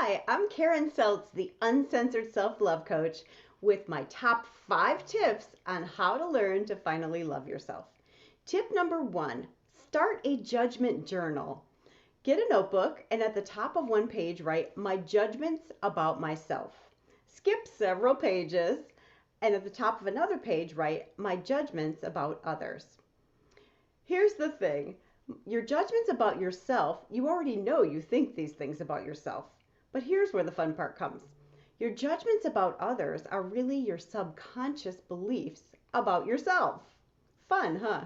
Hi, I'm Karen Seltz, the Uncensored Self-Love Coach, with my top 5 tips on how to learn to finally love yourself. Tip number 1, start a judgment journal. Get a notebook and at the top of one page write my judgments about myself. Skip several pages and at the top of another page write my judgments about others. Here's the thing. Your judgments about yourself, you already know you think these things about yourself. But here's where the fun part comes. Your judgments about others are really your subconscious beliefs about yourself. Fun, huh?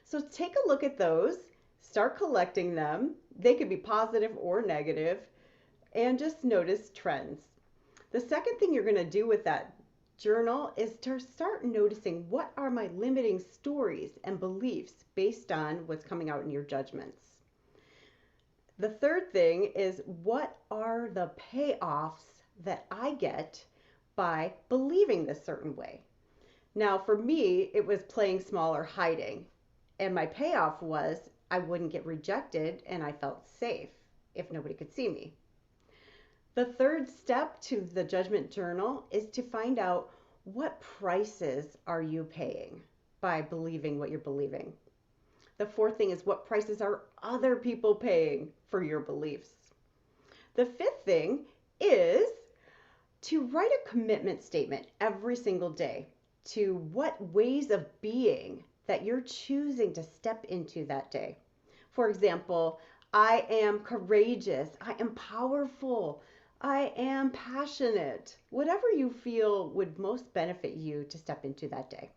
So take a look at those, start collecting them. They could be positive or negative, and just notice trends. The second thing you're going to do with that journal is to start noticing what are my limiting stories and beliefs based on what's coming out in your judgments. The third thing is what are the payoffs that I get by believing this certain way. Now for me, it was playing small or hiding. And my payoff was I wouldn't get rejected and I felt safe if nobody could see me. The third step to the judgment journal is to find out what prices are you paying by believing what you're believing. The fourth thing is what prices are other people paying for your beliefs. The fifth thing is to write a commitment statement every single day to what ways of being that you're choosing to step into that day. For example, I am courageous, I am powerful, I am passionate. Whatever you feel would most benefit you to step into that day.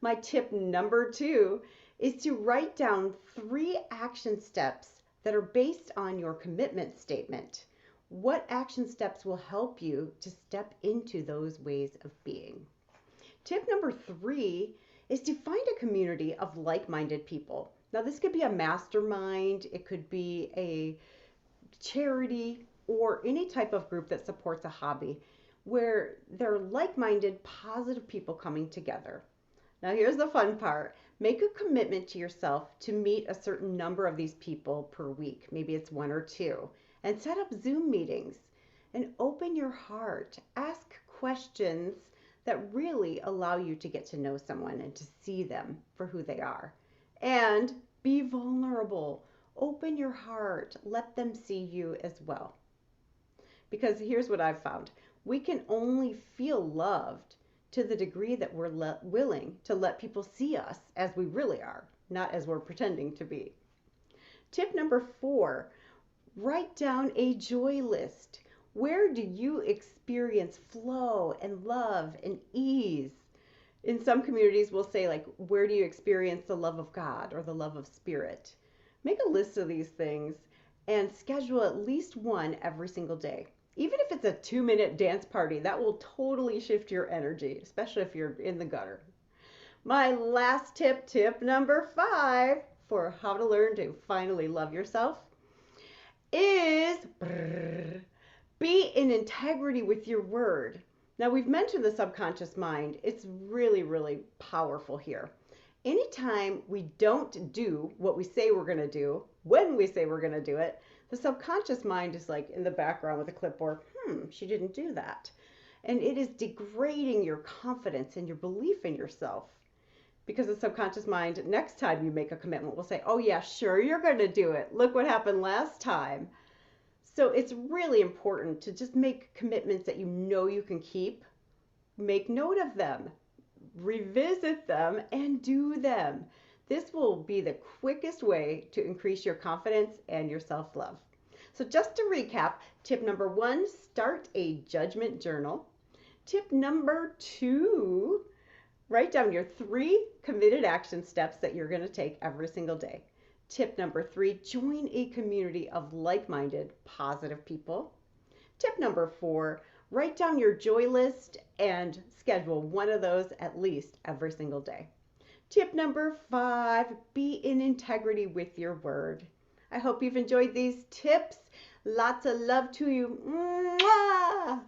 My tip number 2 is to write down 3 action steps that are based on your commitment statement. What action steps will help you to step into those ways of being? Tip number 3 is to find a community of like-minded people. Now, this could be a mastermind, it could be a charity, or any type of group that supports a hobby where they're like-minded, positive people coming together. Now, here's the fun part. Make a commitment to yourself to meet a certain number of these people per week. Maybe it's 1 or 2. And set up Zoom meetings and open your heart. Ask questions that really allow you to get to know someone and to see them for who they are. And be vulnerable. Open your heart. Let them see you as well. Because here's what I've found. We can only feel loved to the degree that we're willing to let people see us as we really are, not as we're pretending to be. Tip number 4, write down a joy list. Where do you experience flow and love and ease? In some communities, we'll say, like, where do you experience the love of God or the love of spirit? Make a list of these things and schedule at least one every single day. Even if it's a 2-minute dance party, that will totally shift your energy, especially if you're in the gutter. My last tip, tip number 5, for how to learn to finally love yourself is be in integrity with your word. Now, we've mentioned the subconscious mind. It's really, really powerful here. Anytime we don't do what we say we're going to do, when we say we're going to do it, the subconscious mind is like in the background with a clipboard, she didn't do that. And it is degrading your confidence and your belief in yourself. Because the subconscious mind, next time you make a commitment, will say, oh yeah, sure, you're going to do it. Look what happened last time. So it's really important to just make commitments that you know you can keep. Make note of them, revisit them, and do them. This will be the quickest way to increase your confidence and your self-love. So just to recap, tip number 1, start a judgment journal. Tip number 2, write down your 3 committed action steps that you're going to take every single day. Tip number 3, join a community of like-minded, positive people. Tip number 4, write down your joy list and schedule one of those at least every single day. Tip number 5, be in integrity with your word. I hope you've enjoyed these tips. Lots of love to you. Mwah!